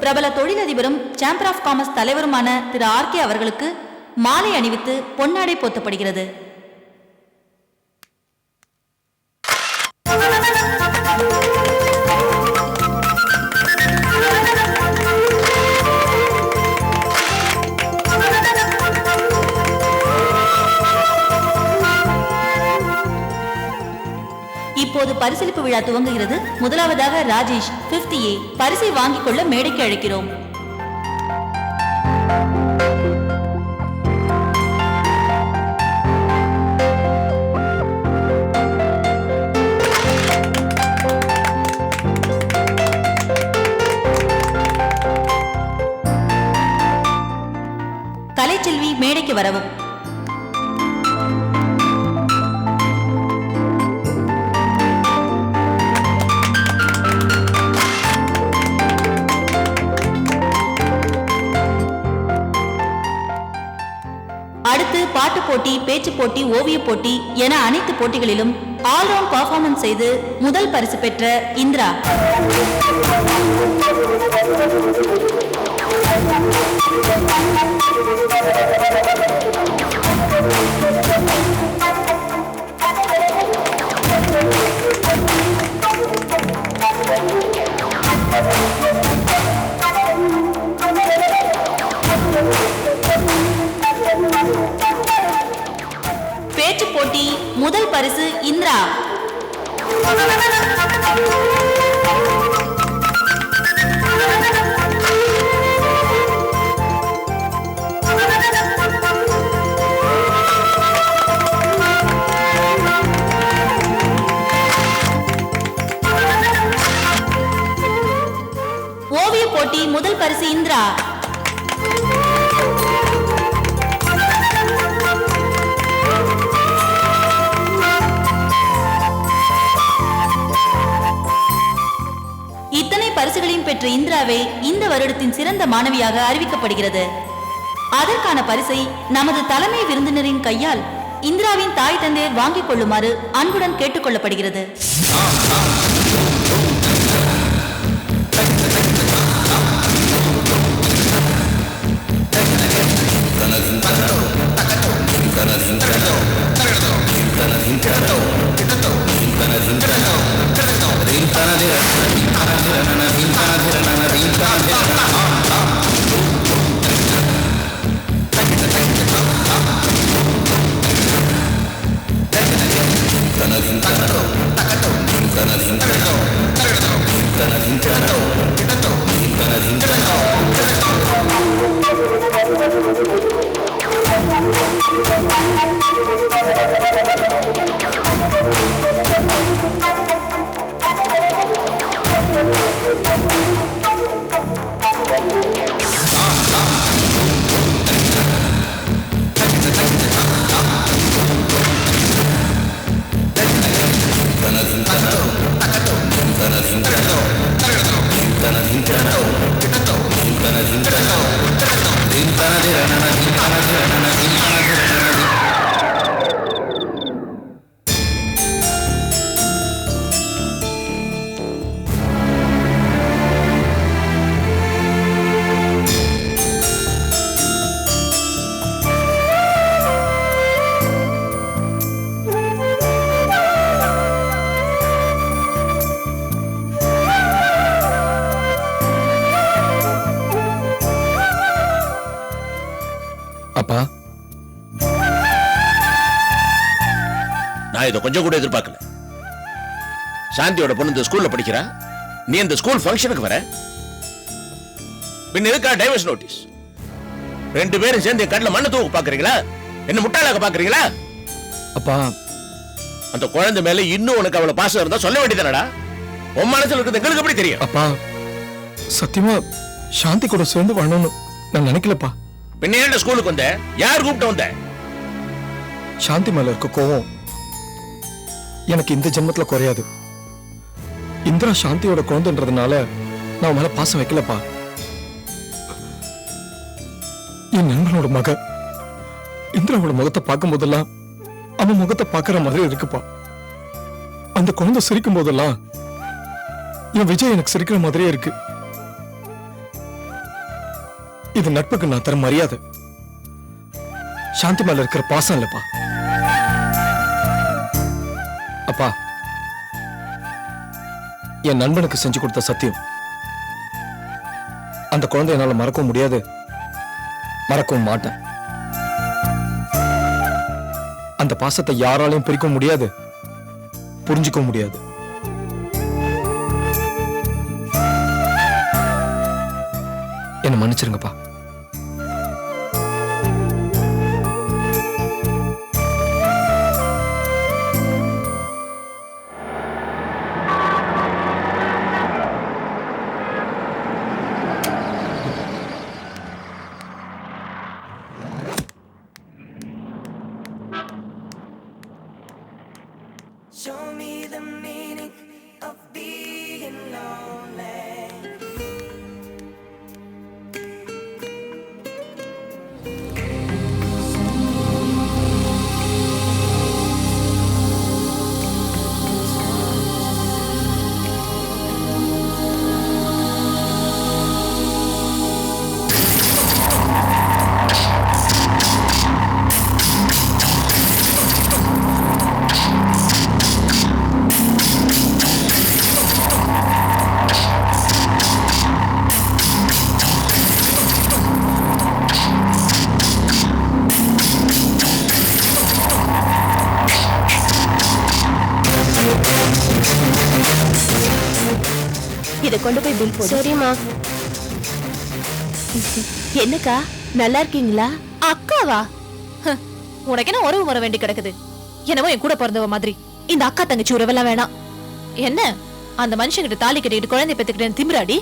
பிரபல தொழிலதிபரும் chamber of commerce தலைவருமான திரு RK அவர்களுக்கு மாலை அணிவித்து பொன்னாடை போர்த்தப்படுகிறது. இப்போது பரிசளிப்பு விழா துவங்குகிறது. முதலாவதாக ராஜேஷ் 5th A பரிசை வாங்கிக் கொள்ள மேடைக்கு அழைக்கிறோம். கலைச்செல்வி மேடைக்கு வரவும். அடுத்து பாட்டு போட்டி, பேச்சு போட்டி, ஓவிய போட்டி என அனைத்து போட்டிகளிலும் ஆல்ரவுண்ட் பர்ஃபார்மன்ஸ் செய்து முதல் பரிசு பெற்ற இந்திரா. பேச்சு போட்டி முதல் பரிசு இந்திரா. ஓவிய போட்டி முதல் பரிசு இந்திரா. இத்தனை பரிசுகளையும் பெற்ற இந்திராவே இந்த வருடத்தின் சிறந்த மாணவியாக அறிவிக்கப்படுகிறது. அதற்கான பரிசை நமது தலைமை விருந்தினரின் கையால் இந்திராவின் தாய் தந்தையர் வாங்கிக் கொள்ளுமாறு அன்புடன் கேட்டுக் கொள்ளப்படுகிறது. அப்பா, நான் இதை கொஞ்சம் கூட எதிர்பார்க்கல. சாந்தியோட பொண்ணு இந்த ஸ்கூல்ல படிக்கிறா, நீ இந்த ஸ்கூல் ஃபங்க்ஷனுக்கு வர. பின்ன எதுக்கா டைவர்ஸ் நோட்டீஸ்? 2 பேரும் சேர்ந்து என் கண்ணில் மண்ணு தூக்க பாக்குறீங்களா? என்ன முட்டாளாக பாக்குறீங்களா? அப்பா, அந்த குழந்தை மேல இன்னும் உனக்கு அவ்வளவு பாசம் இருந்தா சொல்ல வேண்டியதானடா? உன் மனசுல இருக்கிறது எங்களுக்கு எப்படி தெரியும்? அப்பா சத்தியமா சாந்தி கூட சேர்ந்து வாழணும்னு நான் நினைக்கலப்பா. பின்ன ஏன்டா ஸ்கூலுக்கு வந்த? யார் கூப்பிட்டு வந்த? சாந்தி மேல இருக்க கோவம் எனக்கு இந்த ஜென்மத்துல குறையாது. இந்திரா சாந்தியோட குழந்தைன்றதுனால நான் மேல பாசம் வைக்கலப்பா. என் நண்பனோட மக இந்திராவோட முகத்தை பார்க்கும் போதெல்லாம் அவன் முகத்தை பார்க்கற மாதிரி இருக்குப்பா. அந்த குழந்தை சிரிக்கும் போதெல்லாம் என் விஜய் எனக்கு சிரிக்கிற மாதிரியே இருக்கு. இது நட்புக்கு நான் தர மரியாதை, சாந்தி மேல இருக்கிற பாசம் இல்லப்பா. அப்பா, என் நண்பனுக்கு செஞ்சு கொடுத்த சத்தியம் அந்த குழந்தை என்னால மறக்கவும் முடியாது, மறக்கவும் மாட்டேன். அந்த பாசத்தை யாராலையும் பிரிக்கவும் முடியாது, புரிஞ்சுக்கவும் முடியாது. என்ன மன்னிச்சிருங்கப்பா. Show me the meaning of being lonely. இத கொண்டு போய் பில் போடு. சரிம்மா. என்னக்கா நல்லா இருக்கீங்களா? அக்காவா? உனக்கு என்ன உறவு வர வேண்டி கிடக்குது? என்னவோ என் கூட பிறந்தவ மாதிரி. இந்த அக்கா தங்கச்சி உறவெல்லாம் வேணாம். என்ன அந்த மனுஷங்கிட்ட தாலி கட்டிக்கிட்டு குழந்தை பெத்துக்கிட்டேன்னு திமிராடி?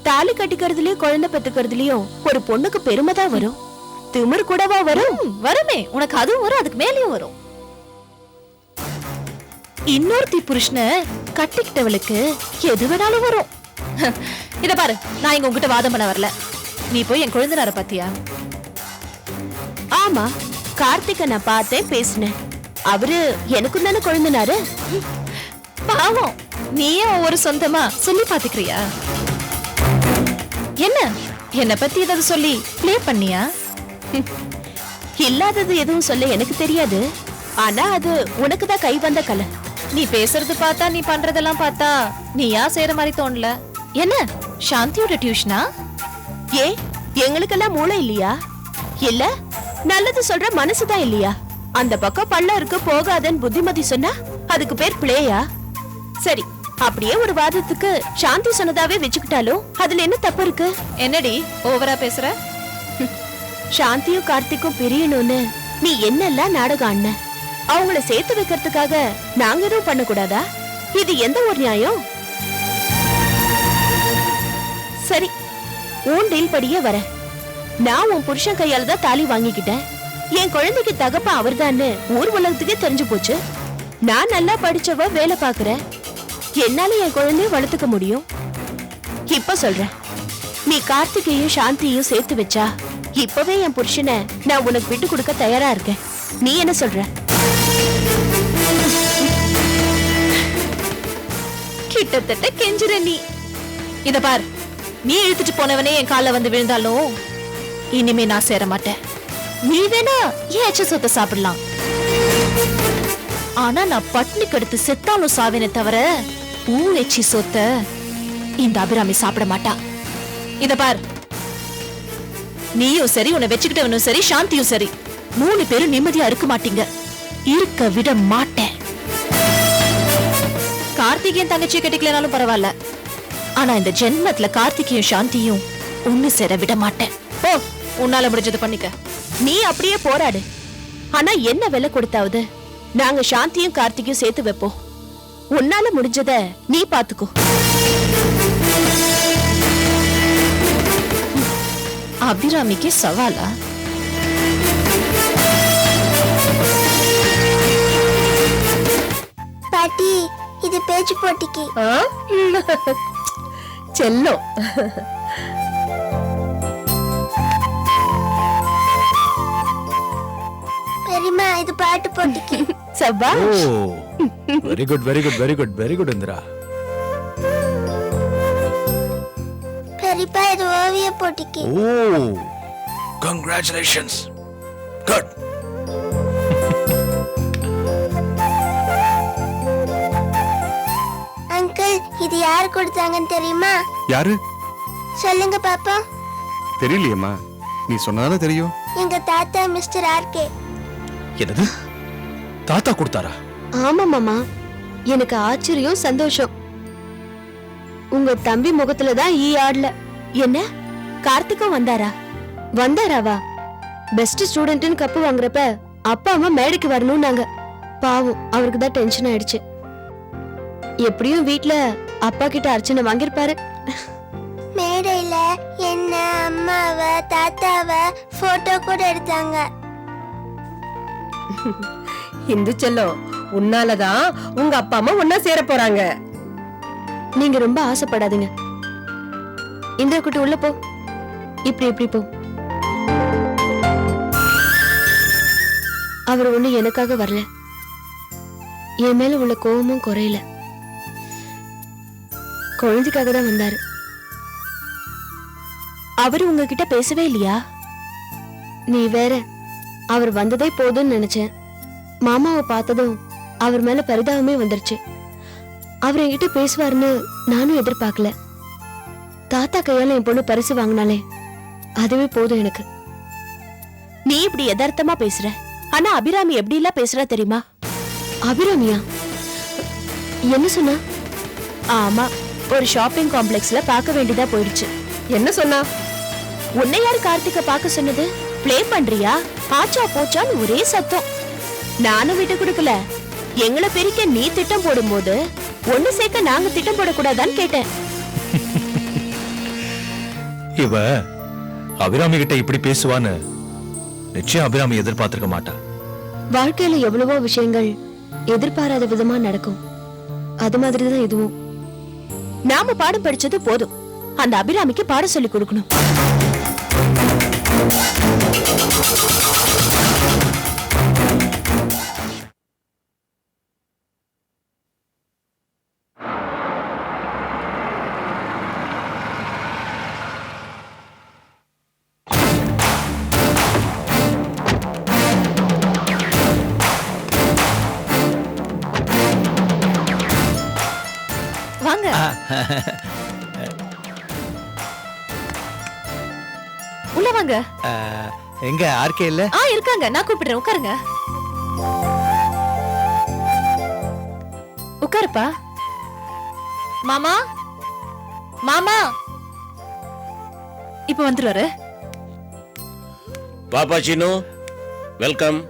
தாலி கட்டிக்கிறதுலயும் குழந்தை பெத்துக்கிறதுலயும் ஒரு பொண்ணுக்கு பெருமை தான் வரும், திமிர் கூடவா வரும்? வருமே, உனக்கு அதுவும் வரும், அதுக்கு மேலேயும் வரும். இன்னொருத்தி புருஷனை கட்டிக்கிட்டவளுக்கு எது வேணாலும் வரும். இத பாரு, நான் இங்க உங்ககிட்ட வாதம் பண்ண வரல. நீ போய் என் குழந்தைனார பாத்தியா? ஆமா, கார்த்திகை நான் பார்த்தேன், பேசினேன். அவரு எனக்கும் தானே குழந்தைனாரு. பாவம், நீயே ஒரு சொந்தமா சொல்லி பாத்துக்கிறியா? என்ன என்ன பத்தி ஏதாவது சொல்லி ப்ளே பண்ணியா? இல்லாதது எதுவும் சொல்ல எனக்கு தெரியாது. ஆனா அது உனக்கு தான் கை வந்த கலை. நீ பேசுறது பார்த்தா, நீ பண்றதெல்லாம் பார்த்தா நீயா செய்யற மாதிரி தோணல. என்ன சாந்தியோட டியூஷனா? ஏ, எங்களுக்கெல்லாம் மூளை இல்லையா? இல்ல நல்லது சொல்ற மனசுதான் இல்லையா? அந்த பக்கம் பள்ளம் இருக்கு போகாதன்னு புத்திமதி சொன்னா அதுக்கு பேர் பிளேயா? சரி, அப்படியே ஒரு வாதத்துக்கு சாந்தி சொன்னதாவே வச்சுக்கிட்டாலும் அதுல என்ன தப்பு இருக்கு? என்னடி ஓவரா பேசுற? சாந்தியும் கார்த்திக்கும் பிரியணும்னு நீ என்னெல்லாம் நாடகம் ஆடின? அவங்கள சேர்த்து வைக்கிறதுக்காக நாங்க எதுவும் பண்ண கூடாதா? இது எந்த ஒரு நியாயம்? சரி, உன் டீல் படியே வர. நான் உன் புருஷன் கையால தான் தாலி வாங்கிக்கிட்டேன். என் குழந்தைக்கு தகப்பா அவர்தான்னு ஊர் உலகத்துக்கே தெரிஞ்சு போச்சு. நான் நல்லா படிச்சவ, வேலை பாக்குறேன். என்னால என் குழந்தைய வளர்த்துக்க முடியும். இப்ப சொல்றேன், நீ கார்த்திகையும் சாந்தியையும் சேர்த்து வச்சா இப்பவே என் புருஷனை நான் உனக்கு விட்டு கொடுக்க தயாரா இருக்கேன். நீ என்ன சொல்ற? கிட்டத்தட்ட கெஞ்சுற நீ. இத பார், நீ இழுத்துட்டு போனவனே என் கால வந்து விழுந்தாலும் இனிமே நான் சேர மாட்டேன். நீ வேணா ஏன் எச்ச சொத்தை சாப்பிடலாம், ஆனா நான் பட்னி கடுத்து செத்தாலும் சாவேனே தவிர உன் எச்சி சொத்த இந்த அபிராமி சாப்பிட மாட்டா. இத பார், நீயும் சரி, உன்னை வச்சுக்கிட்டவனும் சரி, சாந்தியும் சரி, 3 பேரும் நிம்மதியா இருக்க மாட்டீங்க. இருக்க விட மாட்டேன். கார்த்திகேயன் தங்கச்சியை கட்டிக்கலனாலும் பரவாயில்ல, ஆனா இந்த ஜென்மத்துல கார்த்திகையும் சாந்தியும் ஒண்ணு சேர விட மாட்டேன். ஓ, உன்னால முடிஞ்சது பண்ணிக்க. நீ அப்படியே போராடு. ஆனா என்ன விலை கொடுத்தாவது நாங்க சாந்தியும் கார்த்திகையும் சேர்த்து வைப்போம். உன்னால முடிஞ்சத நீ பாத்துக்கோ. அபிராமிக்கு சவாலா? பாட்டி இது பேச்சு போட்டிக்கு. செல்லம். பெரியம்மா இது பாட்டு போட்டிக்கு. சபா. Very good very good very good very good Indira. பெரியப்பா இது ஓவிய போட்டிக்கு. ஓ கங்க்ராச்சுலேஷன்ஸ். குட். அங்கிள் இது யார் கொடுத்தாங்கன்னு தெரியுமா? யாரு? சொல்லுங்க பாப்பா. தெரியலையேம்மா, நீ சொன்னாதானே தெரியும். எங்க தாத்தா மிஸ்டர் ஆர்கே. என்னது? தாத்தா கொடுத்தாரா? ஆமா மாமா, எனக்கு ஆச்சரியம் சந்தோஷம். உங்க தம்பி முகத்துல தான் ஈ ஆடல. என்ன கார்த்திகம் வந்தாரா? வந்தாராவா? பெஸ்ட் ஸ்டூடெண்ட்னு கப்பு வாங்குறப்ப அப்பா அம்மா மேடைக்கு வரணும்னாங்க. பாவம், அவருக்கு தான் டென்ஷன் ஆயிடுச்சு. எப்படியும் வீட்ல அப்பா கிட்ட அர்ச்சனை வாங்கிருப்பாரு. மேடையில என்ன அம்மாவ தாத்தாவ போட்டோ கூட எடுத்தாங்க. இந்து செல்லம், உன்னாலதான் உங்க அப்பா அம்மா ஒன்னா சேர போறாங்க. நீங்க ரொம்ப ஆசைப்படாதீங்க. இந்த குட்டி உள்ள போ. இப்படி இப்படி போ. அவர் ஒண்ணு எனக்காக வரல. என் மேல உள்ள கோபமும் குறையல. குழந்தைக்காக தான் வந்தாரு. அவரு உங்ககிட்ட பேசவே இல்லையா? நீ வேற. அவர் வந்ததே போதும்னு நினைச்சேன். மாமாவை பார்த்ததும் அவர் மேல பரிதாபமே வந்துருச்சு. அவர் என்கிட்ட பேசுவாருன்னு நானும் எதிர்பார்க்கல. தாத்தா கையால என் பொண்ணு பரிசு வாங்கினாலே அதுவே போதும் எனக்கு. நீ இப்படி யதார்த்தமா பேசுற. ஆனா அபிராமி எப்படி எல்லாம் பேசுறா தெரியுமா? அபிராமியா? என்ன சொன்னா? ஆமா, ஒரு ஷாப்பிங் காம்ப்ளெக்ஸ்ல பார்க்க வேண்டியதா போயிடுச்சு. என்ன சொன்னா? உன்னை யாரு கார்த்திக பார்க்க சொன்னது? ப்ளே பண்றியா? ஆச்சா போச்சான்னு ஒரே சத்தம். நானும் விட்டு கொடுக்கல. எங்களை பிரிக்க நீ திட்டம் போடும்போது ஒண்ணு சேர்க்க நாங்க திட்டம் போடக்கூடாதான்னு கேட்டேன். இவ அபிராமி கிட்ட இப்படி பேசுவான்னு நிச்சயம் அபிராமி எதிர்பார்த்திருக்க மாட்டா. வாழ்க்கையில எவ்வளவோ விஷயங்கள் எதிர்பாராத விதமா நடக்கும். அது மாதிரிதான் இதுவும். நாம பாடம் படிச்சது போதும். அந்த அபிராமிக்கு பாடம் சொல்லி கொடுக்கணும். வாங்க. உள்ள வாங்க. எங்க ஆர்கே இல்ல? இருக்காங்க, நான் கூப்பிடுறேன். உட்காருங்க. உட்காருப்பா. மாமா, மாமா இப்ப வந்துருவாரு. பாப்பா Seenu, welcome.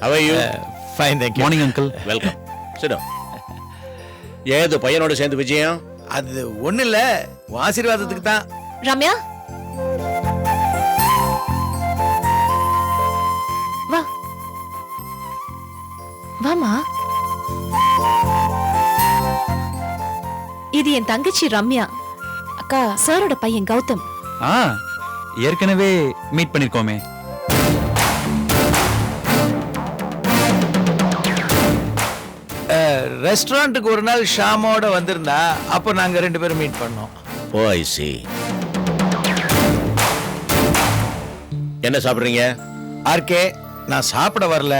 How are you? Fine, thank you. Morning uncle. Welcome. Sit down. ஏது பையனோட சேர்ந்து விஜயம்? அது ஒண்ணு இல்ல, ஆசீர்வாதத்துக்கு தான். ரம்யா வா. வாமா. இது என் தங்கச்சி ரம்யா. அக்கா, சாரோட பையன் கௌதம். ஏற்கனவே மீட் பண்ணிருக்கோமே. ரெஸ்டாரண்ட்டுக்கு ஒரு நாள் ஷாமோட வந்திருந்தா, அப்போ நாங்க 2 பேரும் மீட் பண்ணோம். ஓ, ஐ see. என்ன சாப்பிடுறீங்க? ஆர்கே, நான் சாப்பிட வரல.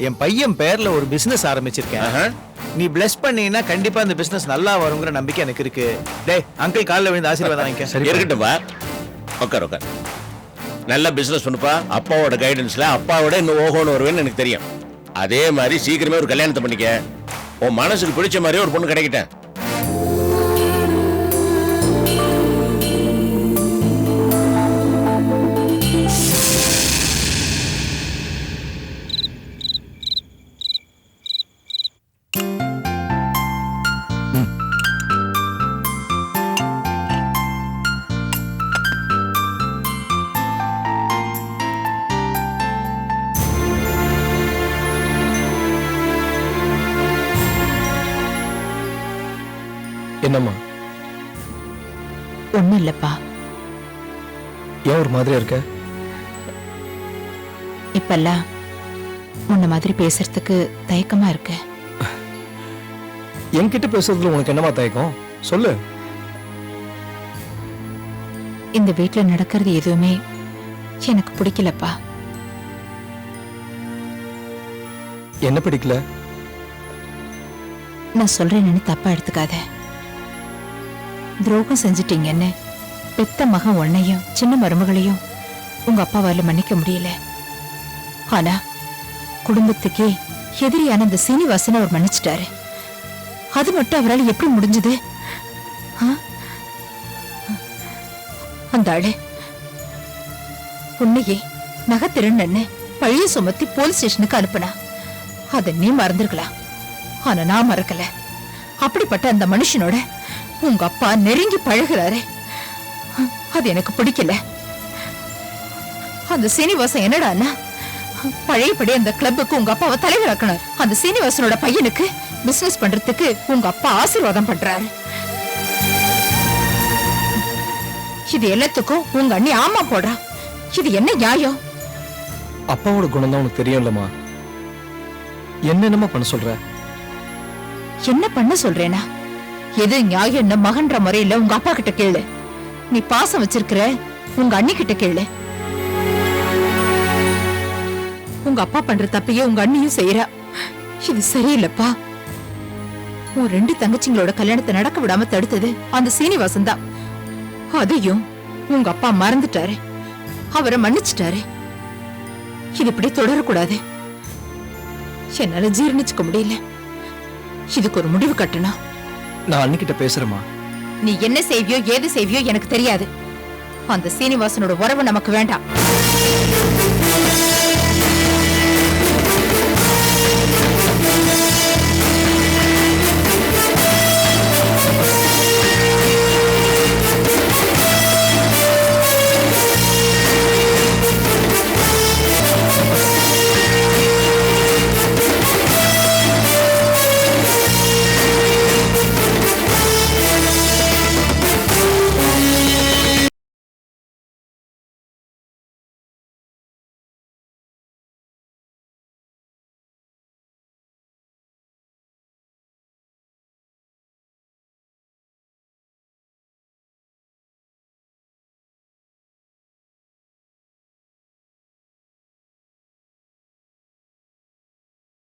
என் பையன் பேர்ல ஒரு பிசினஸ் ஆரம்பிச்சிருக்கேன். நீ பிளஸ் பண்ணீங்கன்னா கண்டிப்பா இந்த பிசினஸ் நல்லா வருங்கிற நம்பிக்கை எனக்கு இருக்கு. டேய், அங்கிள் காலைல விழுந்து ஆசீர்வாதம் வாங்கிக்க. சரி, இருக்கட்டும் பா. உட்கார் உட்கார். நல்ல பிசினஸ் பண்ணுப்பா. அப்பாவோட கைடன்ஸ்ல அப்பாவோட இன்னும் ஓஹோன்னு வருவேன்னு எனக்கு தெரியும். அதே மாதிரி சீக்கிரமே ஒரு கல்யாணத்தை பண்ணிக்க. உன் மனசுக்கு பிடிச்ச மாதிரி ஒரு பொண்ணு கிடைக்கிட்டேன். ஒண்ணும் இல்லப்பா. ஏன் ஒரு மாதிரியா இருக்க? இப்பெல்லாம் உன்ன மாதிரி பேசுறதுக்கு தயக்கமா இருக்கு. என்கிட்ட பேசுறதுல உனக்கு என்னமா தயக்கம்? சொல்லு. இந்த வீட்ல நடக்கிறது எதுவுமே எனக்கு பிடிக்கலப்பா. என்ன பிடிக்கல? நான் சொல்றேன்னு தப்பா எடுத்துக்காத. துரோகம் செஞ்சிட்டீங்கன்னு பெத்த மகன் உன்னையும் சின்ன மருமகளையும் உங்க அப்பாவால மன்னிக்க முடியல. ஆனா குடும்பத்துக்கே எதிரியான இந்த சீனிவாசனை அவர் மன்னிச்சிட்டாரு. அது மட்டும் அவரால் எப்படி முடிஞ்சது? அந்த ஆளு உன்னையே நகத்திருன்னு பழைய சுமத்தி போலீஸ் ஸ்டேஷனுக்கு அனுப்புனா. அத நீ மறந்துருக்கலாம், ஆனா நான் மறக்கல. அப்படிப்பட்ட அந்த மனுஷனோட உங்க அப்பா நெருங்கி பழகுறாரு. அது எனக்கு பிடிக்கல. அந்த சீனிவாசன் என்னடான்னா பழையபடி அந்த கிளப்புக்கு உங்க அப்பாவை தலைவராக்கணும். அந்த சீனிவாசனோட பையனுக்கு பிசினஸ் பண்றதுக்கு உங்க அப்பா ஆசீர்வாதம் பண்றாரு. இது எல்லாத்துக்கும் உங்க அண்ணி ஆமா போடுறா. இது என்ன நியாயம்? அப்பாவோட குணம் தான் உனக்கு தெரியும்லமா. என்னென்னமா பண்ண சொல்ற? என்ன பண்ண சொல்றேனா? எது நியாயம் என்ன மகன்ற முறையில உங்க அப்பா கிட்ட கேளு. நீ பாசம் வச்சிருக்கிற உங்க அண்ணி கிட்ட கேளு. உங்க அப்பா பண்ற தப்பையே உங்க அண்ணியும் செய்யறா. இது சரியில்லப்பா. உன் 2 தங்கச்சிங்களோட கல்யாணத்தை நடக்க விடாம தடுத்தது அந்த சீனிவாசன் தான். அதையும் உங்க அப்பா மறந்துட்டாரு, அவரை மன்னிச்சிட்டாரு. இது இப்படி தொடரக்கூடாது. என்னால ஜீர்ணிச்சுக்க முடியல. இதுக்கு ஒரு முடிவு கட்டணும். நான் அன்னிக்கிட்ட பேசுறேமா. நீ என்ன செய்வியோ ஏது செய்வியோ எனக்கு தெரியாது. அந்த சீனிவாசனோட உறவு நமக்கு வேண்டாம்.